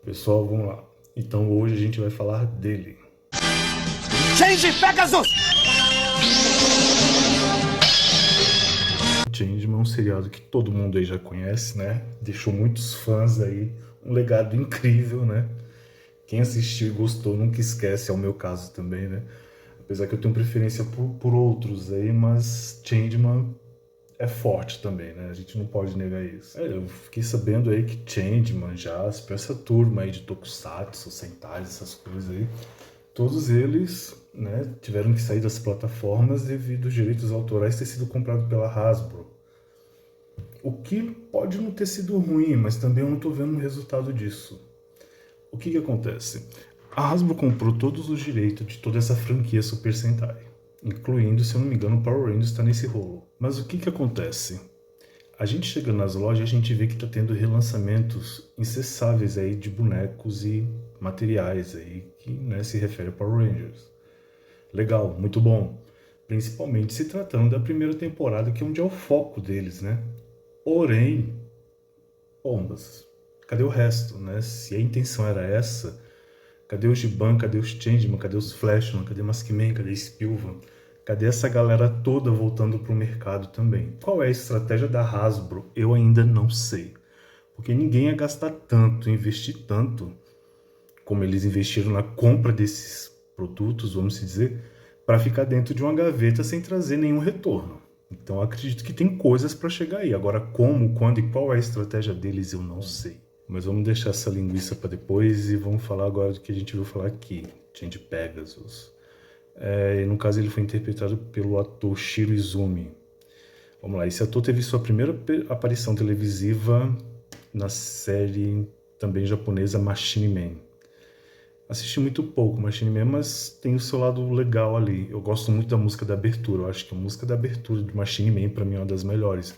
Pessoal, vamos lá. Então hoje a gente vai falar dele. Change Pegasus! Changeman é um seriado que todo mundo aí já conhece, né? Deixou muitos fãs aí, um legado incrível, né? Quem assistiu e gostou nunca esquece, é o meu caso também, né? Apesar que eu tenho preferência por outros aí, mas Changeman é forte também, né? A gente não pode negar isso. Eu fiquei sabendo aí que Changeman, Jasper, essa turma aí de Tokusatsu, Sentai, essas coisas aí, todos eles, né, tiveram que sair das plataformas devido aos direitos autorais ter sido comprado pela Hasbro. O que pode não ter sido ruim, mas também eu não estou vendo o resultado disso. O que acontece? A Hasbro comprou todos os direitos de toda essa franquia Super Sentai, incluindo, se eu não me engano, o Power Rangers está nesse rolo. Mas o que acontece? A gente chega nas lojas e a gente vê que está tendo relançamentos incessáveis aí de bonecos e materiais aí que, né, se refere a Power Rangers. Legal, muito bom. Principalmente se tratando da primeira temporada, que é onde é o foco deles, né? Porém, bombas, cadê o resto, né? Se a intenção era essa, cadê os Giban, cadê os Changeman, cadê os Flashman, cadê Maskman, cadê Spilvan? Cadê essa galera toda voltando pro mercado também? Qual é a estratégia da Hasbro? Eu ainda não sei. Porque ninguém ia gastar tanto, investir tanto, como eles investiram na compra desses produtos, vamos dizer, para ficar dentro de uma gaveta sem trazer nenhum retorno. Então eu acredito que tem coisas para chegar aí. Agora como, quando e qual é a estratégia deles eu não sei. Mas vamos deixar essa linguiça para depois e vamos falar agora do que a gente viu falar aqui. Change Pegasus. No caso ele foi interpretado pelo ator Shiro Izumi. Vamos lá, esse ator teve sua primeira aparição televisiva na série também japonesa Machine Man. Assisti muito pouco Machine Man, mas tem o seu lado legal ali. Eu gosto muito da música da abertura. Eu acho que a música da abertura do Machine Man, pra mim, é uma das melhores.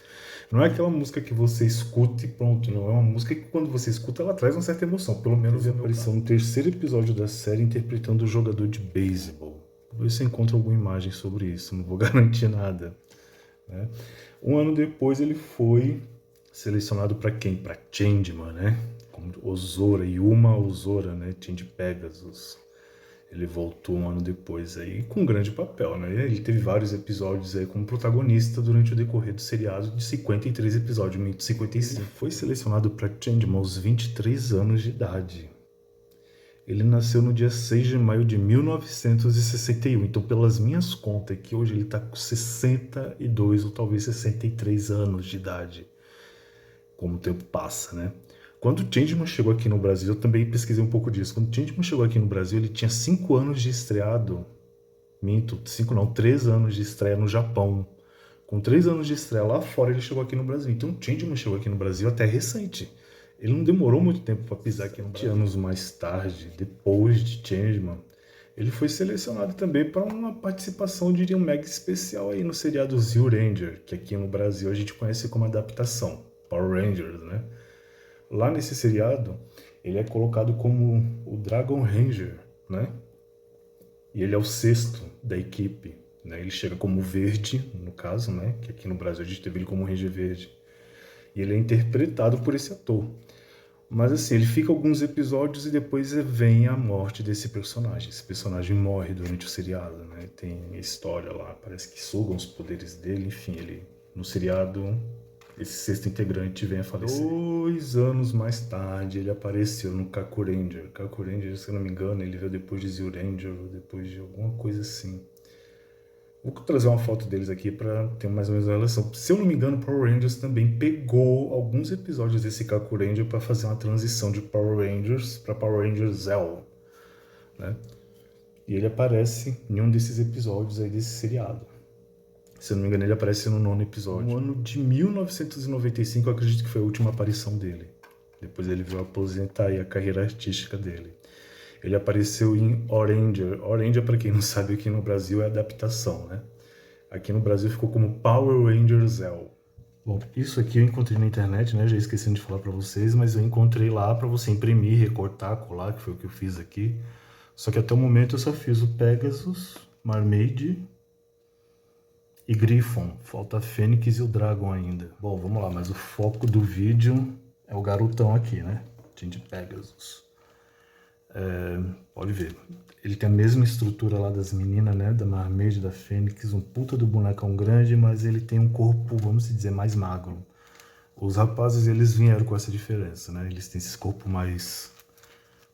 Não é aquela música que você escuta e pronto. Não é uma música que quando você escuta, ela traz uma certa emoção. Pelo menos a aparição no terceiro episódio da série interpretando o jogador de beisebol. Vou ver se eu encontro alguma imagem sobre isso. Não vou garantir nada, né? Um ano depois ele foi selecionado para quem? Para Changeman, né? Como Ozora, Yuma Ozora, né? Change Pegasus. Ele voltou um ano depois aí com um grande papel, né? Ele teve vários episódios aí como protagonista durante o decorrer do seriado de 53 episódios, 55. Ele foi selecionado para Changeman aos 23 anos de idade. Ele nasceu no dia 6 de maio de 1961, então pelas minhas contas aqui, hoje ele está com 62 ou talvez 63 anos de idade, como o tempo passa, né? Quando o Changeman chegou aqui no Brasil, eu também pesquisei um pouco disso, quando o Changeman chegou aqui no Brasil, ele tinha 5 anos de estreado, 3 anos de estreia no Japão. Com 3 anos de estreia lá fora, ele chegou aqui no Brasil, então o Changeman chegou aqui no Brasil até recente. Ele não demorou muito tempo para pisar aqui no Brasil. 20 anos mais tarde, depois de Changeman, ele foi selecionado também para uma participação, eu diria, mega especial aí no seriado Zyuranger, que aqui no Brasil a gente conhece como adaptação, Power Rangers, né? Lá nesse seriado, ele é colocado como o Dragon Ranger, né? E ele é o sexto da equipe, né? Ele chega como verde, no caso, né? Que aqui no Brasil a gente teve ele como Ranger Verde. E ele é interpretado por esse ator. Mas assim, ele fica alguns episódios e depois vem a morte desse personagem. Esse personagem morre durante o seriado, né? Tem história lá, parece que sugam os poderes dele. Enfim, ele no seriado, esse sexto integrante vem a falecer. 2 anos mais tarde, ele apareceu no Kaku Ranger. Kaku Ranger, se eu não me engano, ele veio depois de Zyuranger, ou depois de alguma coisa assim. Vou trazer uma foto deles aqui para ter mais ou menos uma relação. Se eu não me engano, Power Rangers também pegou alguns episódios desse Kaku Ranger para fazer uma transição de Power Rangers para Power Rangers Zell, né? E ele aparece em um desses episódios aí desse seriado. Se eu não me engano, ele aparece no 9º episódio. No ano de 1995, eu acredito que foi a última aparição dele. Depois ele veio aposentar aí a carreira artística dele. Ele apareceu em Oranger. Oranger, para quem não sabe, aqui no Brasil é adaptação, né? Aqui no Brasil ficou como Power Rangers Zell. Bom, isso aqui eu encontrei na internet, né? Já esqueci de falar para vocês, mas eu encontrei lá para você imprimir, recortar, colar, que foi o que eu fiz aqui. Só que até o momento eu só fiz o Pegasus, Mermaid e Griffon. Falta a Fênix e o Dragon ainda. Bom, vamos lá, mas o foco do vídeo é o garotão aqui, né? Change Pegasus. Pode ver. Ele tem a mesma estrutura lá das meninas, né? Da Mermaid, da Fênix. Um puta do bonecão grande, mas ele tem um corpo, vamos dizer, mais magro. Os rapazes, eles vieram com essa diferença, né? Eles têm esse corpo mais,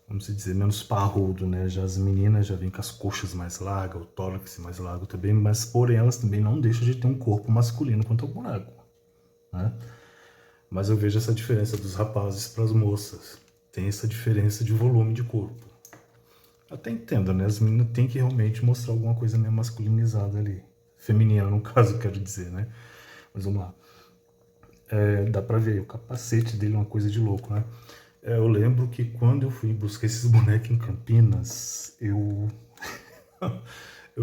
vamos dizer, menos parrudo, né? Já as meninas já vêm com as coxas mais largas, o tórax mais largo também, mas porém elas também não deixam de ter um corpo masculino quanto ao boneco, né? Mas eu vejo essa diferença dos rapazes para as moças. Tem essa diferença de volume de corpo. Até entendo, né? As meninas têm que realmente mostrar alguma coisa meio masculinizada ali. Feminina, no caso, quero dizer, né? Mas vamos lá. Dá pra ver, o capacete dele é uma coisa de louco, né? Eu lembro que quando eu fui buscar esses bonecos em Campinas, eu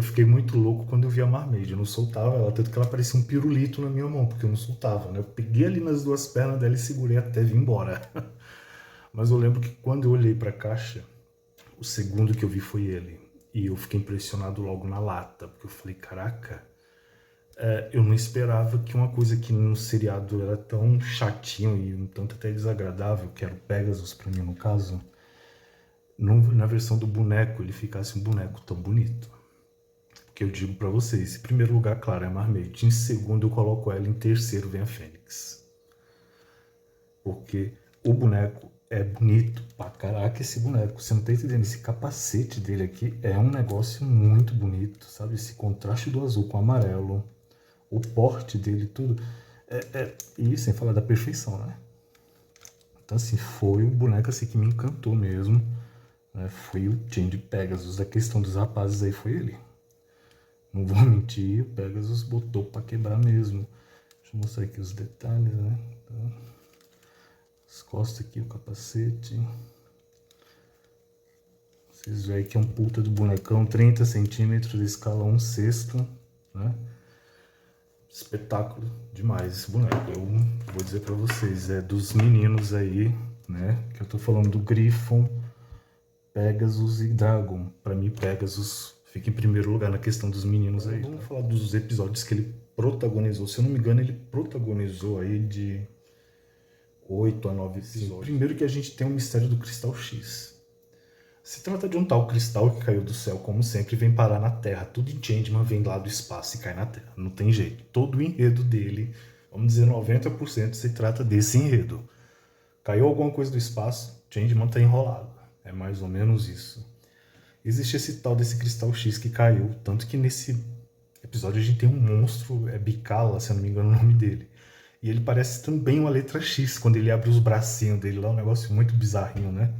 fiquei muito louco quando eu vi a Mermaid. Eu não soltava ela, tanto que ela parecia um pirulito na minha mão, porque eu não soltava, né? Eu peguei ali nas duas pernas dela e segurei até vir embora. Mas eu lembro que quando eu olhei pra caixa, o segundo que eu vi foi ele. E eu fiquei impressionado logo na lata, porque eu falei, caraca, eu não esperava que uma coisa que no seriado era tão chatinho e um tanto até desagradável, que era o Pegasus pra mim no caso, na versão do boneco ele ficasse um boneco tão bonito. Porque eu digo pra vocês, em primeiro lugar, claro, é a Mermaid. Em segundo eu coloco ela, em terceiro vem a Fênix. Porque o boneco é bonito pra caraca, esse boneco. Você não tá entendendo, esse capacete dele aqui é um negócio muito bonito, sabe? Esse contraste do azul com o amarelo, o porte dele, tudo. E sem falar da perfeição, né? Então, assim, foi um boneco assim, que me encantou mesmo. Né? Foi o Change Pegasus. A questão dos rapazes aí foi ele. Não vou mentir, o Pegasus botou pra quebrar mesmo. Deixa eu mostrar aqui os detalhes, né? Então, as costas aqui, o capacete. Vocês veem que é um puta do bonecão, 30 centímetros de escala 1/6, né? Espetáculo demais esse boneco. Eu vou dizer pra vocês, é dos meninos aí, né? Que eu tô falando do Griffon, Pegasus e Dragon. Pra mim, Pegasus fica em primeiro lugar na questão dos meninos aí. Vamos falar dos episódios que ele protagonizou. Se eu não me engano, ele protagonizou aí de 8 a 9 episódios. Primeiro que a gente tem o mistério do Cristal X. Se trata de um tal cristal que caiu do céu, como sempre, e vem parar na Terra. Tudo em Changeman vem lá do espaço e cai na Terra. Não tem jeito. Todo o enredo dele, vamos dizer 90%, se trata desse enredo. Caiu alguma coisa do espaço, Changeman tá enrolado. É mais ou menos isso. Existe esse tal desse Cristal X que caiu, tanto que nesse episódio a gente tem um monstro, é Bicala, se eu não me engano o nome dele. E ele parece também uma letra X, quando ele abre os bracinhos dele lá, um negócio muito bizarrinho, né?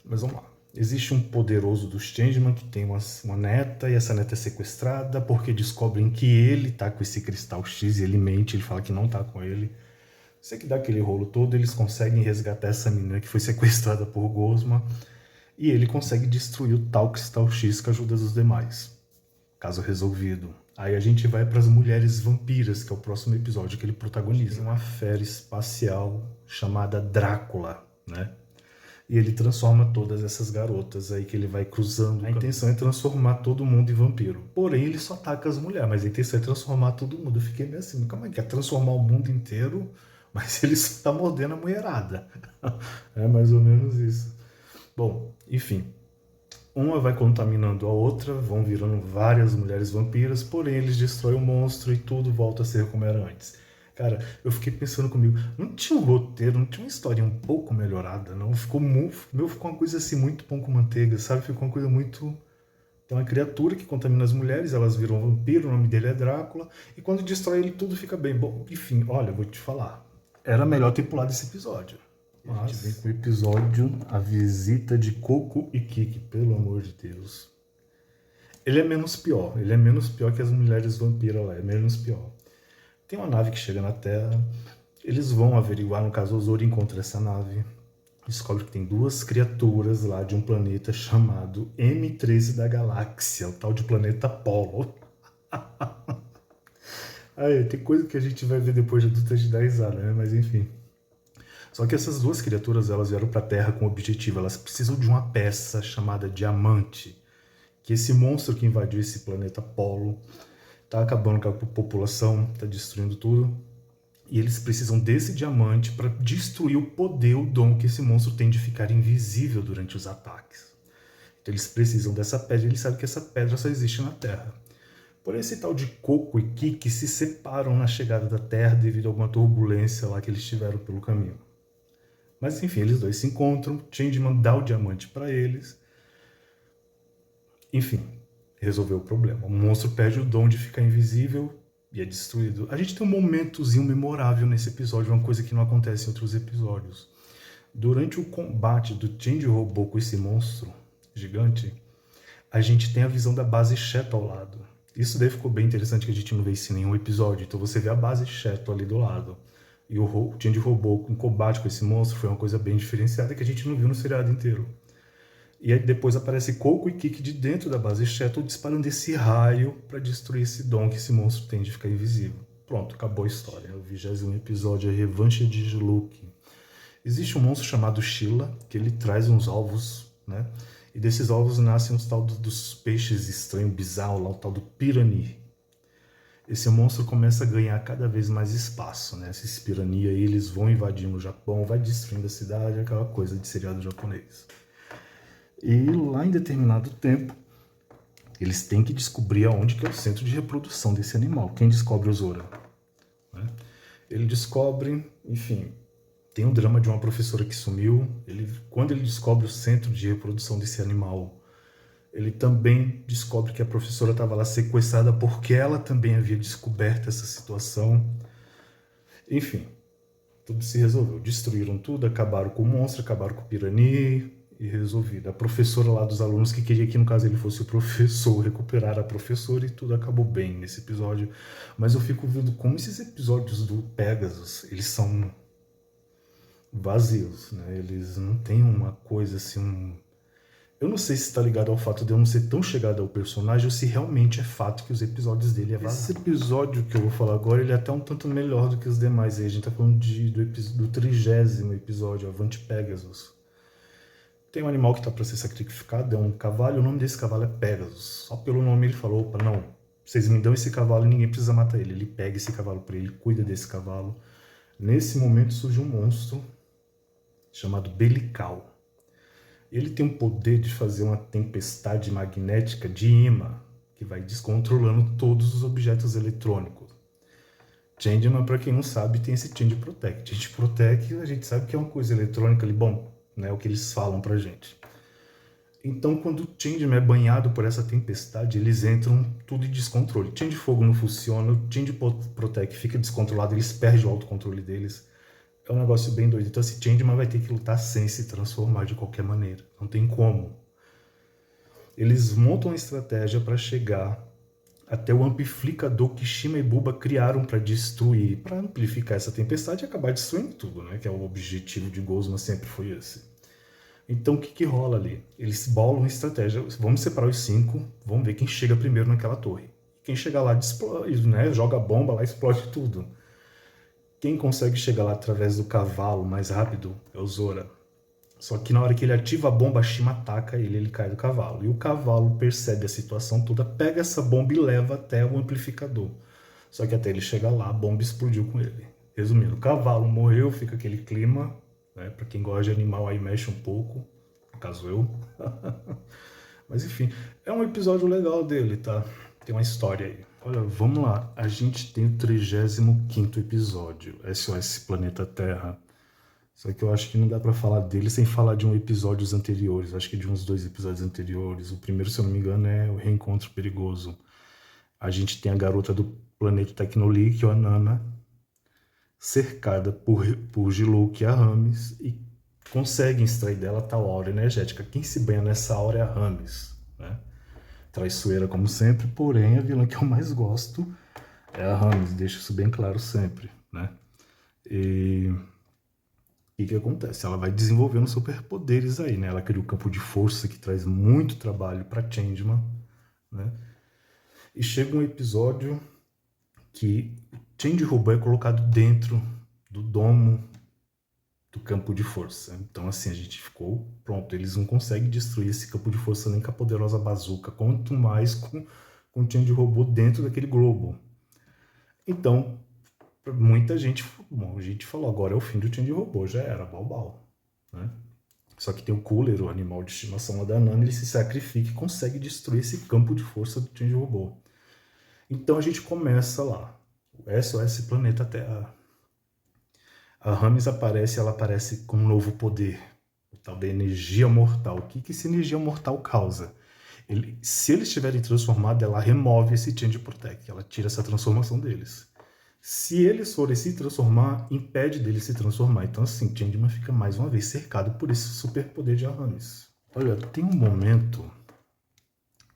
Mas vamos lá. Existe um poderoso dos Changeman que tem uma neta, e essa neta é sequestrada porque descobrem que ele tá com esse Cristal X e ele mente, ele fala que não tá com ele. Sei que dá aquele rolo todo, eles conseguem resgatar essa menina que foi sequestrada por Gosma e ele consegue destruir o tal Cristal X com a ajuda dos demais. Caso resolvido. Aí a gente vai para as mulheres vampiras, que é o próximo episódio que ele protagoniza. Uma fera espacial chamada Drácula, né? E ele transforma todas essas garotas aí que ele vai cruzando. A intenção é transformar todo mundo em vampiro. Porém, ele só ataca as mulheres, mas a intenção é transformar todo mundo. Eu fiquei meio assim, calma aí, quer transformar o mundo inteiro, mas ele só tá mordendo a mulherada. É mais ou menos isso. Bom, enfim. Uma vai contaminando a outra, vão virando várias mulheres vampiras, porém eles destroem o monstro e tudo volta a ser como era antes. Cara, eu fiquei pensando comigo, não tinha um roteiro, não tinha uma história um pouco melhorada, não? Ficou uma coisa assim, muito pão com manteiga, sabe? Ficou uma coisa muito... Tem uma criatura que contamina as mulheres, elas viram um vampiro, o nome dele é Drácula, e quando destrói ele tudo fica bem. Bom, enfim, olha, eu vou te falar, era melhor ter pulado esse episódio. Mas... a gente vem com o episódio A Visita de Coco e Kiki, pelo amor de Deus. Ele é menos pior que as mulheres vampiras lá, é menos pior. Tem uma nave que chega na Terra, eles vão averiguar, no caso o Zoro encontra essa nave, descobre que tem duas criaturas lá de um planeta chamado M13 da Galáxia, o tal de planeta Polo. Aí, tem coisa que a gente vai ver depois de adulta de 10 anos, né? Mas enfim. Só que essas duas criaturas, elas vieram para a Terra com um objetivo, elas precisam de uma peça chamada Diamante, que esse monstro que invadiu esse planeta Polo tá acabando com a população, tá destruindo tudo. E eles precisam desse diamante para destruir o poder, o dom que esse monstro tem de ficar invisível durante os ataques. Então eles precisam dessa pedra e eles sabem que essa pedra só existe na Terra. Por esse tal de Coco e Kiki se separam na chegada da Terra devido a alguma turbulência lá que eles tiveram pelo caminho. Mas enfim, eles dois se encontram, Changeman dá o diamante para eles. Enfim, resolveu o problema. O monstro perde o dom de ficar invisível e é destruído. A gente tem um momentozinho memorável nesse episódio, uma coisa que não acontece em outros episódios. Durante o combate do Change Robô com esse monstro gigante, a gente tem a visão da base Cheto ao lado. Isso daí ficou bem interessante, que a gente não vê isso em nenhum episódio. Então você vê a base Cheto ali do lado. E o Change Robô com combate com esse monstro foi uma coisa bem diferenciada que a gente não viu no seriado inteiro. E aí depois aparece Coco e Kiki de dentro da base Cheto disparando esse raio para destruir esse dom que esse monstro tem de ficar invisível. Pronto, acabou a história. O 20º episódio é a Revanche de Diluc. Existe um monstro chamado Sheila, que ele traz uns ovos, né? E desses ovos nascem os tal dos peixes estranhos, bizarros, lá o tal do Pirani. Esse monstro começa a ganhar cada vez mais espaço, né? Esses Pirani aí, eles vão invadindo o Japão, vai destruindo a cidade, aquela coisa de seriado japonês. E lá em determinado tempo, eles têm que descobrir aonde que é o centro de reprodução desse animal. Quem descobre o Zora? Né? Ele descobre, enfim, tem um drama de uma professora que sumiu. Quando ele descobre o centro de reprodução desse animal, ele também descobre que a professora estava lá sequestrada porque ela também havia descoberto essa situação. Enfim, tudo se resolveu. Destruíram tudo, acabaram com o monstro, acabaram com o Pirani e resolvido. A professora lá dos alunos que queria que, no caso, ele fosse o professor, recuperar a professora, e tudo acabou bem nesse episódio. Mas eu fico vendo como esses episódios do Pegasus, eles são vazios, né? Eles não têm uma coisa assim... Eu não sei se está ligado ao fato de eu não ser tão chegado ao personagem ou se realmente é fato que os episódios dele é vazio. Esse episódio que eu vou falar agora, ele é até um tanto melhor do que os demais. Aí a gente tá falando do 30º episódio, Avante Pegasus. Tem um animal que está para ser sacrificado, é um cavalo, e o nome desse cavalo é Pegasus. Só pelo nome ele falou, opa, não, vocês me dão esse cavalo e ninguém precisa matar ele. Ele pega esse cavalo para ele, cuida desse cavalo. Nesse momento surge um monstro chamado Belical. Ele tem o poder de fazer uma tempestade magnética de imã, que vai descontrolando todos os objetos eletrônicos. Changeman, para quem não sabe, tem esse Change Protect. Change Protect, a gente sabe que é uma coisa eletrônica ali, bom, né, o que eles falam pra gente. Então, quando o Changeman é banhado por essa tempestade, eles entram tudo em descontrole. Change Fogo não funciona, o Change Protect fica descontrolado, eles perdem o autocontrole deles. É um negócio bem doido. Então esse Changeman vai ter que lutar sem se transformar de qualquer maneira. Não tem como. Eles montam uma estratégia para chegar até o amplificador que Shima e Bubba criaram para destruir, para amplificar essa tempestade e acabar destruindo tudo, né? Que é o objetivo de Gozma, sempre foi esse. Então o que rola ali? Eles bolam uma estratégia. Vamos separar os 5, vamos ver quem chega primeiro naquela torre. Quem chegar lá explode, né? Joga bomba lá, explode tudo. Quem consegue chegar lá através do cavalo mais rápido é o Zora. Só que na hora que ele ativa a bomba, a Shima ataca ele cai do cavalo. E o cavalo percebe a situação toda, pega essa bomba e leva até o amplificador. Só que até ele chegar lá, a bomba explodiu com ele. Resumindo, o cavalo morreu, fica aquele clima, né? Pra quem gosta de animal aí mexe um pouco, no caso eu. Mas enfim, é um episódio legal dele, tá? Tem uma história aí. Olha, vamos lá. A gente tem o 35º episódio, SOS Planeta Terra. Só que eu acho que não dá pra falar dele sem falar de episódios anteriores. Acho que de uns 2 episódios anteriores. O primeiro, se eu não me engano, é o Reencontro Perigoso. A gente tem a garota do planeta Tecnoli, que é a Nana, cercada por Diluc e a Rames, e conseguem extrair dela tal aura energética. Quem se banha nessa aura é a Rames, né? Traiçoeira como sempre, porém a vilã que eu mais gosto é a Rames, deixa isso bem claro sempre, né? E o que acontece? Ela vai desenvolvendo superpoderes aí, né? Ela cria o campo de força que traz muito trabalho para Changeman, né? E chega um episódio que o Change Robô é colocado dentro do domo do campo de força. Então, assim, a gente ficou pronto. Eles não conseguem destruir esse campo de força nem com a poderosa bazuca, quanto mais com o Change Robô dentro daquele globo. Então, muita gente, bom, a gente falou, agora é o fim do Change Robô, já era, bal, né? Só que tem o Cooler, o animal de estimação lá da Nana, ele se sacrifica e consegue destruir esse campo de força do Change Robô. Então a gente começa lá, o SOS Planeta Terra. A Rames aparece, ela aparece com um novo poder, o tal da energia mortal. O que essa energia mortal causa? Se eles estiverem transformados, ela remove esse Change Protect, ela tira essa transformação deles. Se eles forem se transformar, impede deles se transformar. Então assim, Changeman fica mais uma vez cercado por esse superpoder de Aramis. Olha, tem um momento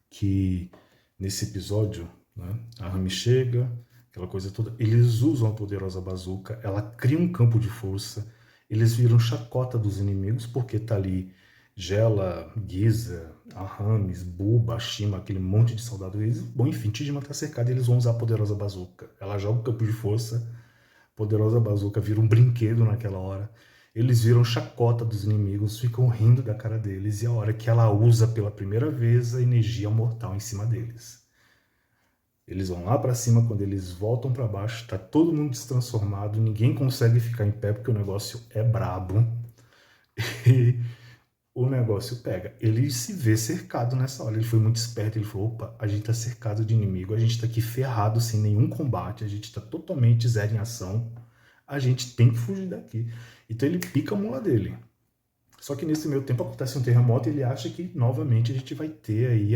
que, nesse episódio, né, a Aramis chega, aquela coisa toda, eles usam a poderosa bazuca, ela cria um campo de força, eles viram chacota dos inimigos, porque tá ali Gela, Giza, Aramis, Buba, Shima, aquele monte de soldado. Bom, enfim, Tidima tá cercado e eles vão usar a poderosa bazuca. Ela joga o campo de força, poderosa bazuca vira um brinquedo naquela hora. Eles viram chacota dos inimigos, ficam rindo da cara deles, e a hora que ela usa pela primeira vez a energia mortal em cima deles. Eles vão lá pra cima, quando eles voltam pra baixo, tá todo mundo destransformado, ninguém consegue ficar em pé porque o negócio é brabo. E o negócio pega. Ele se vê cercado nessa hora. Ele foi muito esperto. Ele falou, opa, a gente tá cercado de inimigo, a gente tá aqui ferrado, sem nenhum combate, a gente tá totalmente zero em ação, a gente tem que fugir daqui. Então ele pica a mula dele. Só que nesse meio tempo acontece um terremoto e ele acha que novamente a gente vai ter aí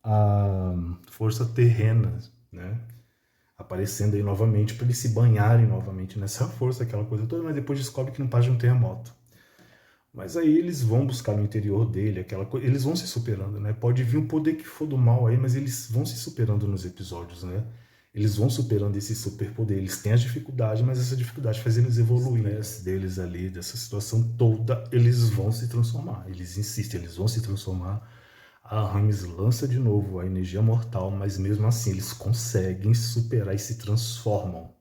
a força terrena, né, aparecendo aí novamente para eles se banharem novamente nessa força, aquela coisa toda, mas depois descobre que não passa de um terremoto. Mas aí eles vão buscar no interior dele aquela coisa, eles vão se superando, né? Pode vir um poder que for do mal aí, mas eles vão se superando nos episódios, né? Eles vão superando esse superpoder, eles têm as dificuldades, mas essa dificuldade faz eles evoluir, né? Deles ali, dessa situação toda, eles vão se transformar, eles insistem, eles vão se transformar. A Rames lança de novo a energia mortal, mas mesmo assim eles conseguem superar e se transformam.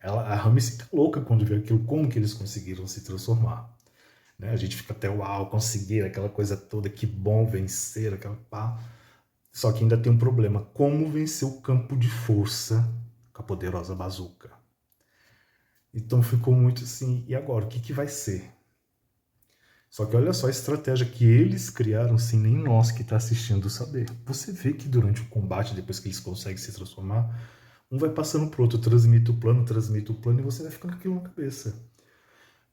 A Rames fica louca quando vê aquilo, como que eles conseguiram se transformar. Né? A gente fica até, uau, conseguir aquela coisa toda, que bom vencer, aquela pá. Só que ainda tem um problema, como vencer o campo de força com a poderosa bazuca? Então ficou muito assim, e agora, o que vai ser? Só que olha só a estratégia que eles criaram sem nem nós que está assistindo saber. Você vê que durante o combate, depois que eles conseguem se transformar, um vai passando pro outro, transmite o plano, e você vai ficando com aquilo na cabeça.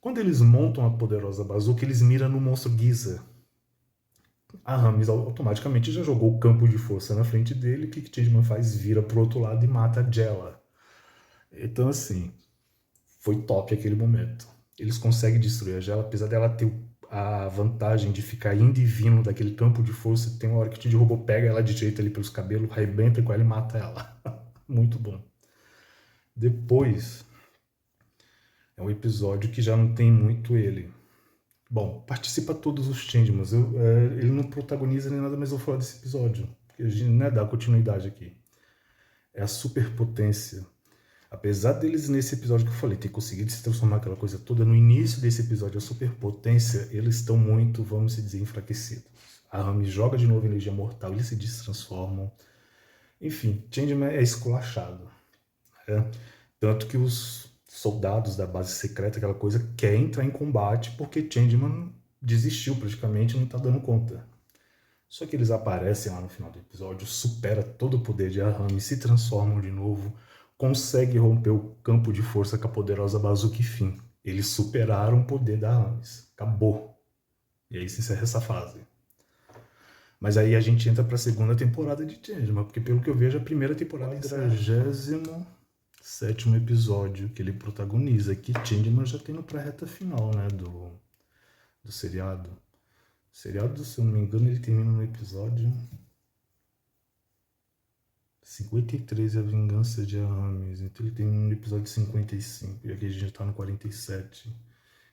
Quando eles montam a poderosa bazuca, eles miram no monstro Giza. A Rames automaticamente já jogou o campo de força na frente dele. O que Changeman faz? Vira pro outro lado e mata a Gela. Então, assim, foi top aquele momento. Eles conseguem destruir a Gela, apesar dela ter a vantagem de ficar indo e vindo daquele campo de força. Tem uma hora que o Change Robô pega ela de jeito ali pelos cabelos, arrebenta com ela e mata ela. Muito bom. Depois, é um episódio que já não tem muito ele. Bom, participa todos os Changemans. Ele não protagoniza nem nada, mas eu vou falar desse episódio, porque a gente não dá continuidade aqui. É a superpotência. Apesar deles, nesse episódio que eu falei, ter conseguido se transformar aquela coisa toda, no início desse episódio, a superpotência, eles estão muito, vamos dizer, enfraquecidos. A Rami joga de novo energia mortal, eles se destransformam. Enfim, Changeman é esculachado. Né? Tanto que os soldados da base secreta, aquela coisa, querem entrar em combate porque Changeman desistiu praticamente e não está dando conta. Só que eles aparecem lá no final do episódio, supera todo o poder de Arami, se transformam de novo, consegue romper o campo de força com a poderosa bazuca e fim. Eles superaram o poder da Aramis. Acabou. E aí se encerra essa fase. Mas aí a gente entra para a segunda temporada de Changeman, porque pelo que eu vejo, a primeira temporada é o 37º episódio que ele protagoniza, que Changeman já tem no pré-reta final, né, do seriado. O seriado, se eu não me engano, ele termina no episódio 53, a vingança de Aramis. Então ele termina no episódio 55, e aqui a gente já está no 47,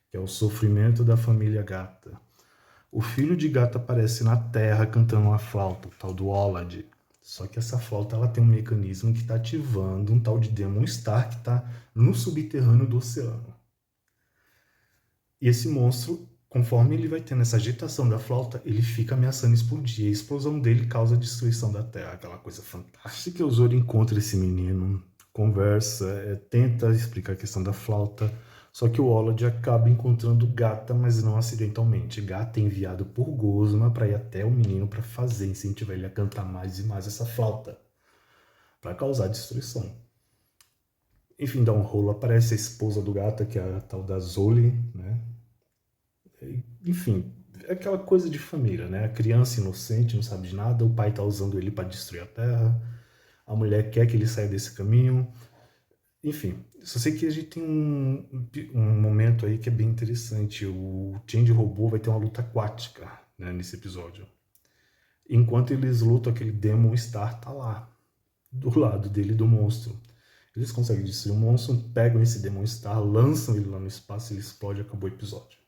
que é o sofrimento da família Gata. O filho de Gata aparece na Terra cantando uma flauta, o tal do Olad. Só que essa flauta ela tem um mecanismo que está ativando um tal de Demon Star que está no subterrâneo do oceano. E esse monstro, conforme ele vai tendo essa agitação da flauta, ele fica ameaçando explodir. A explosão dele causa a destruição da Terra, aquela coisa fantástica. O Zoro encontra esse menino, conversa, tenta explicar a questão da flauta, só que o Olad acaba encontrando Gata, mas não acidentalmente. Gata é enviado por Gozma para ir até o menino para fazer, incentivar ele a cantar mais e mais essa flauta, para causar destruição. Enfim, dá um rolo, aparece a esposa do Gata, que é a tal da Zoli, né? Enfim, é aquela coisa de família, né? A criança inocente, não sabe de nada, o pai tá usando ele para destruir a Terra, a mulher quer que ele saia desse caminho. Enfim, só sei que a gente tem um momento aí que é bem interessante. O Change Robô vai ter uma luta aquática, né, nesse episódio. Enquanto eles lutam, aquele Demon Star tá lá, do lado dele, do monstro. Eles conseguem destruir o monstro, pegam esse Demon Star, lançam ele lá no espaço, ele explode e acabou o episódio.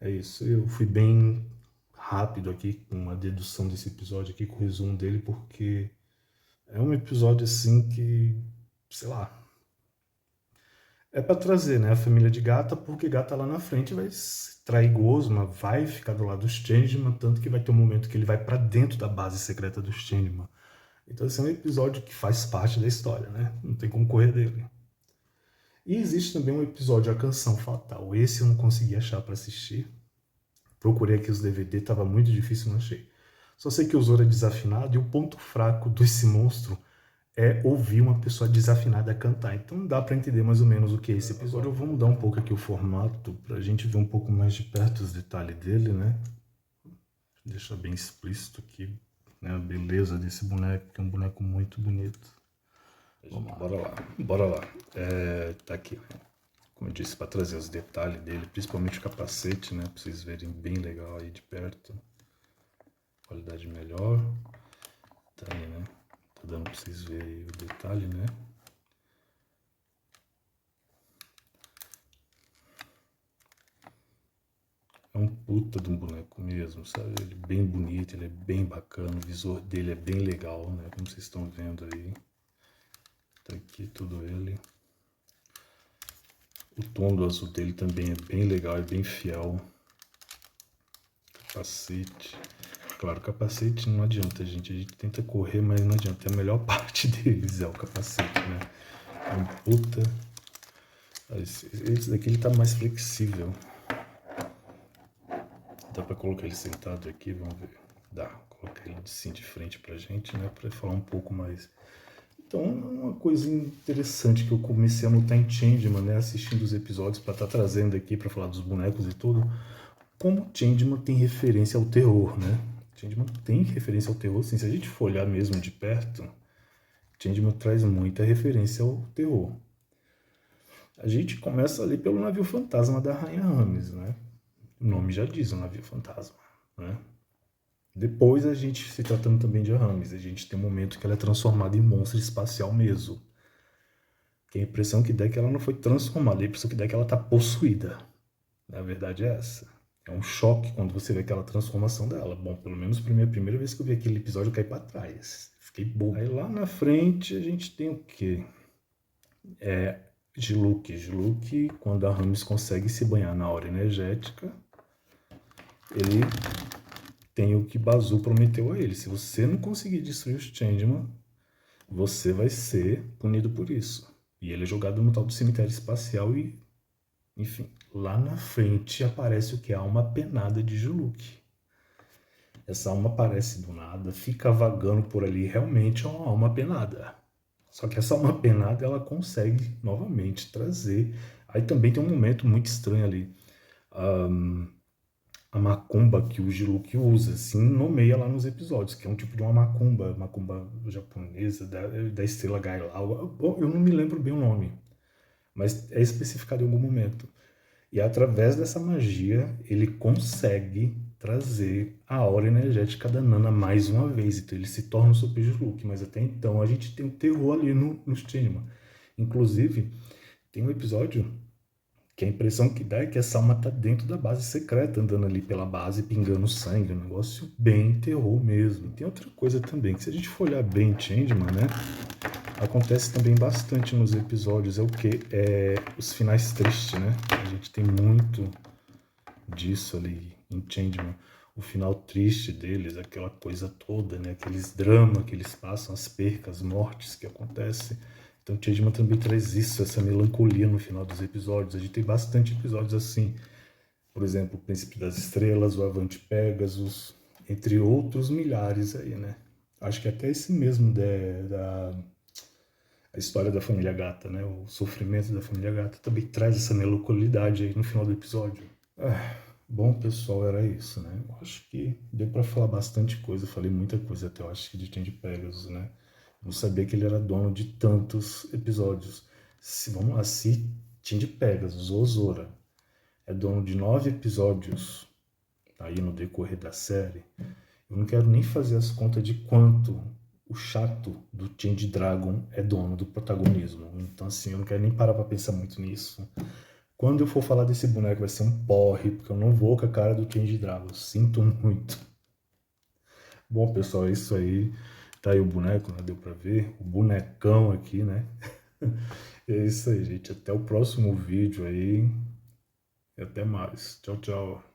É isso, eu fui bem rápido aqui com a dedução desse episódio aqui, com o resumo dele, porque é um episódio assim que, sei lá, é pra trazer, né, a família de Gata, porque Gata lá na frente vai trair Gozma, vai ficar do lado dos Changeman, tanto que vai ter um momento que ele vai pra dentro da base secreta dos Changeman. Então esse é um episódio que faz parte da história, né, não tem como correr dele. E existe também um episódio, A Canção Fatal. Esse eu não consegui achar pra assistir. Procurei aqui os DVD, tava muito difícil, não achei. Só sei que o Zoro é desafinado e o ponto fraco desse monstro é ouvir uma pessoa desafinada cantar. Então dá para entender mais ou menos o que é esse episódio. Eu vou mudar um pouco aqui o formato pra gente ver um pouco mais de perto os detalhes dele, né? Deixa bem explícito aqui, né, a beleza desse boneco, que é um boneco muito bonito. Vamos lá. Bora lá. Tá aqui, como eu disse, para trazer os detalhes dele, principalmente o capacete, né? Pra vocês verem bem legal aí de perto. Qualidade melhor. Tá aí, né? Tá dando pra vocês verem aí o detalhe, né? É um puta de um boneco mesmo, sabe? Ele é bem bonito, ele é bem bacana, o visor dele é bem legal, né? Como vocês estão vendo aí. Tá aqui tudo ele. O tom do azul dele também é bem legal, é bem fiel. Capacete. Claro, capacete não adianta, gente. A gente tenta correr, mas não adianta. A melhor parte deles é o capacete, né? É um puta. Esse daqui ele tá mais flexível. Dá pra colocar ele sentado aqui, vamos ver. Dá, colocar ele assim de frente pra gente, né? Pra falar um pouco mais. Então, uma coisa interessante que eu comecei a notar em Changeman, né? Assistindo os episódios pra estar trazendo aqui pra falar dos bonecos e tudo. Como Changeman tem referência ao terror, né? Changeman tem referência ao terror, sim. Se a gente for olhar mesmo de perto, Changeman traz muita referência ao terror. A gente começa ali pelo navio fantasma da Rainha Rames, né? O nome já diz, o navio fantasma, né? Depois a gente, se tratando também de Rames, a gente tem um momento que ela é transformada em monstro espacial mesmo. Que a impressão que dá é que ela não foi transformada, a impressão que dá é que ela está possuída. Na verdade é essa. É um choque quando você vê aquela transformação dela. Bom, pelo menos a primeira vez que eu vi aquele episódio eu caí pra trás. Fiquei bobo. Aí lá na frente a gente tem o quê? Diluc. Diluc, quando a Rames consegue se banhar na hora energética, ele tem o que Bazu prometeu a ele. Se você não conseguir destruir os Changeman, você vai ser punido por isso. E ele é jogado no tal do cemitério espacial e, enfim, lá na frente aparece o que? A alma penada de Diluc. Essa alma aparece do nada, fica vagando por ali, realmente é uma alma penada. Só que essa alma penada, ela consegue novamente trazer... Aí também tem um momento muito estranho ali. A macumba que o Diluc usa, assim, nomeia lá nos episódios, que é um tipo de uma macumba japonesa, da estrela Gailau. Eu não me lembro bem o nome, mas é especificado em algum momento. E através dessa magia, ele consegue trazer a aura energética da Nana mais uma vez. Então ele se torna o Super Diluc, mas até então a gente tem um terror ali no Changeman. Inclusive, tem um episódio que a impressão que dá é que essa alma tá dentro da base secreta, andando ali pela base, pingando sangue, um negócio bem terror mesmo. Tem outra coisa também, que se a gente for olhar bem Changeman, né, acontece também bastante nos episódios, é o que? Os finais tristes, né? A gente tem muito disso ali em Changeman. O final triste deles, aquela coisa toda, né? Aqueles dramas que eles passam, as percas, as mortes que acontecem. Então Changeman também traz isso, essa melancolia no final dos episódios. A gente tem bastante episódios assim. Por exemplo, o Príncipe das Estrelas, o Avante Pegasus, entre outros milhares aí, né? Acho que até esse mesmo da a história da família Gata, né? O sofrimento da família Gata também traz essa melancolidade aí no final do episódio. Bom, pessoal, era isso, né? Eu acho que deu pra falar bastante coisa, falei muita coisa até, eu acho que de Change Pegasus, né? Não sabia que ele era dono de tantos episódios. Vamos lá, se Change Pegasus ou Zora é dono de 9 episódios aí no decorrer da série, eu não quero nem fazer as contas de quanto o chato do Change Dragon é dono do protagonismo. Então, assim, eu não quero nem parar pra pensar muito nisso. Quando eu for falar desse boneco vai ser um porre, porque eu não vou com a cara do Change Dragon. Sinto muito. Bom, pessoal, é isso aí. Tá aí o boneco, né? Deu pra ver. O bonecão aqui, né? É isso aí, gente. Até o próximo vídeo aí. E até mais. Tchau, tchau.